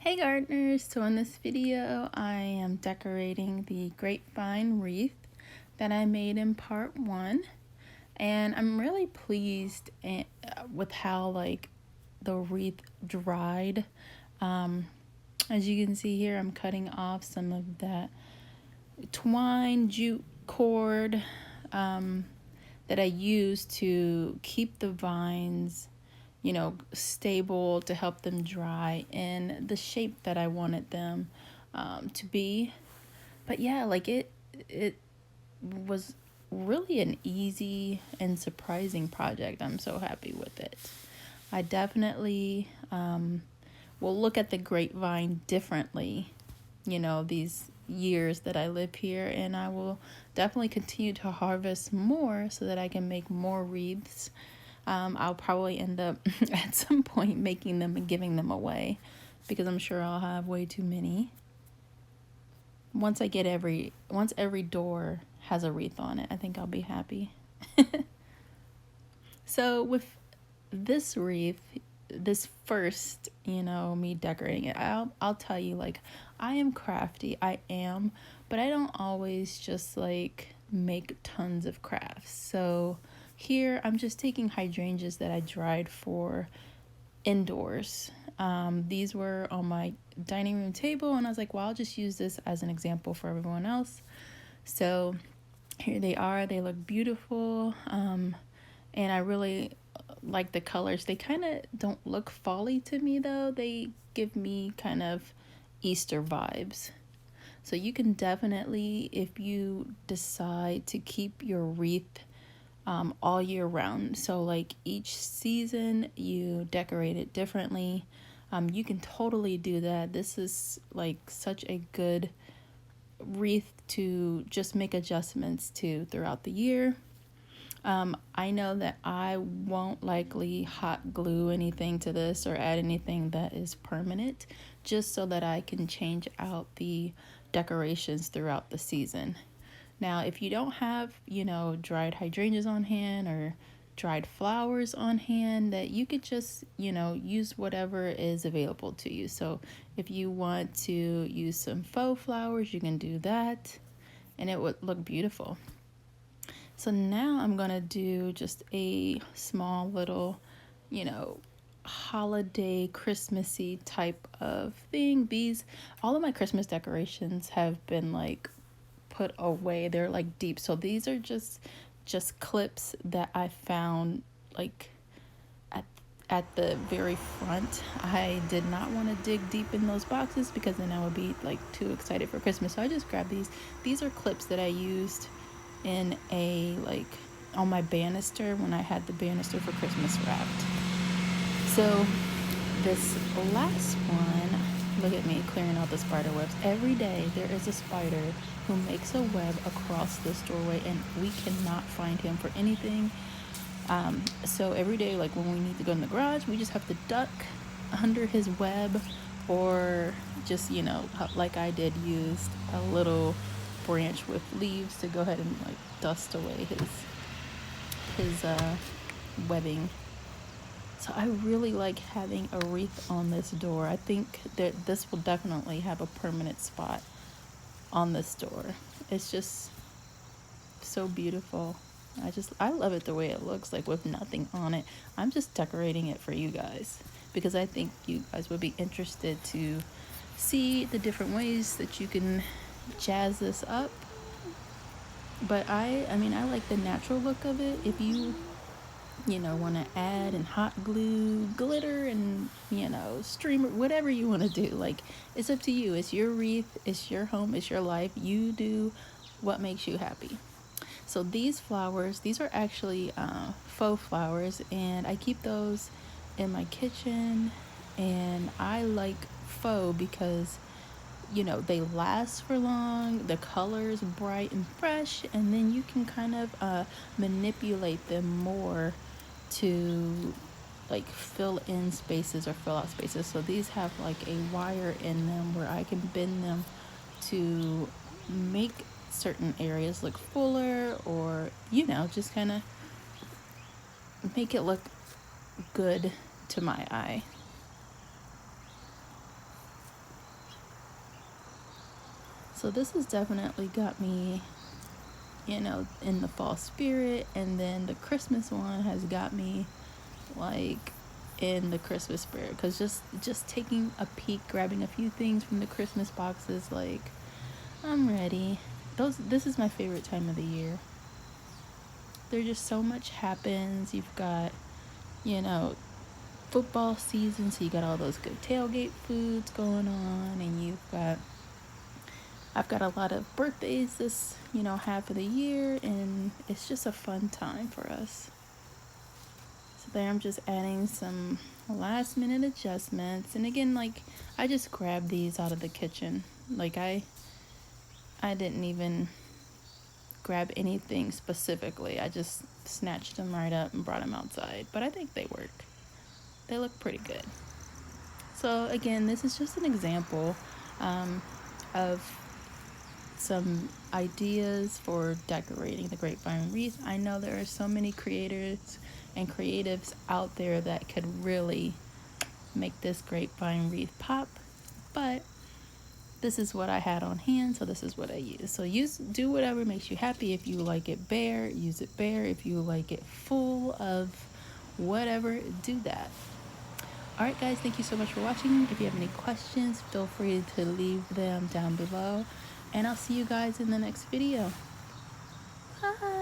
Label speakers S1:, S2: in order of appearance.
S1: Hey gardeners, so in this video I am decorating the grapevine wreath that I made in part 1, and I'm really pleased with how the wreath dried. As you can see here, I'm cutting off some of that twine jute cord that I used to keep the vines stable, to help them dry in the shape that I wanted them to be. But yeah, it was really an easy and surprising project. I'm so happy with it. I definitely will look at the grapevine differently, these years that I live here, and I will definitely continue to harvest more so that I can make more wreaths. I'll probably end up at some point making them and giving them away because I'm sure I'll have way too many. Once every door has a wreath on it, I think I'll be happy. So with this wreath, this first, me decorating it, I'll tell you, I am crafty. I am, but I don't always just make tons of crafts. So here, I'm just taking hydrangeas that I dried for indoors. These were on my dining room table, and I was like, well, I'll just use this as an example for everyone else. So here they are. They look beautiful, and I really like the colors. They kind of don't look fall-y to me, though. They give me kind of Easter vibes. So you can definitely, if you decide to keep your wreath all year round. So each season you decorate it differently. You can totally do that. This is such a good wreath to just make adjustments to throughout the year. I know that I won't likely hot glue anything to this or add anything that is permanent, just so that I can change out the decorations throughout the season. Now, if you don't have, dried hydrangeas on hand or dried flowers on hand, that you could just, use whatever is available to you. So if you want to use some faux flowers, you can do that, and it would look beautiful. So now I'm going to do just a small little, holiday Christmassy type of thing. All of my Christmas decorations have been put away. They're deep, so these are just clips that I found at the very front. I did not want to dig deep in those boxes because then I would be too excited for Christmas, so I just grabbed these are clips that I used in a on my banister when I had the banister for Christmas wrapped. So this last one, look at me clearing out the spider webs. Every day there is a spider who makes a web across this doorway, and we cannot find him for anything. So every day, when we need to go in the garage, we just have to duck under his web, or just, like I did, use a little branch with leaves to go ahead and dust away his webbing. So I really like having a wreath on this door. I think that this will definitely have a permanent spot on this door. It's just so beautiful. I love it the way it looks, with nothing on it. I'm just decorating it for you guys because I think you guys would be interested to see the different ways that you can jazz this up. But I like the natural look of it. If you want to add and hot glue glitter and streamer, whatever you want to do, it's up to you. It's your wreath, it's your home, it's your life. You do what makes you happy. So these flowers, these are actually faux flowers, and I keep those in my kitchen. And I like faux because they last for long, the color is bright and fresh, and then you can kind of manipulate them more to fill in spaces or fill out spaces. So these have a wire in them where I can bend them to make certain areas look fuller, or just kind of make it look good to my eye. So this has definitely got me, you know, in the fall spirit. And then the Christmas one has got me like in the Christmas spirit, because just taking a peek, grabbing a few things from the Christmas boxes, like I'm ready. This is my favorite time of the year. There just so much happens. You've got, you know, football season, so you got all those good tailgate foods going on, and I've got a lot of birthdays this, you know, half of the year, and it's just a fun time for us. So there I'm just adding some last minute adjustments. And again, like, I just grabbed these out of the kitchen. Like I didn't even grab anything specifically. I just snatched them right up and brought them outside. But I think they work. They look pretty good. So again, this is just an example of some ideas for decorating the grapevine wreath. I know there are so many creators and creatives out there that could really make this grapevine wreath pop, but this is what I had on hand, so this is what I use. So do whatever makes you happy. If you like it bare, use it bare. If you like it full of whatever, do that. Alright guys, thank you so much for watching. If you have any questions, feel free to leave them down below. And I'll see you guys in the next video. Bye!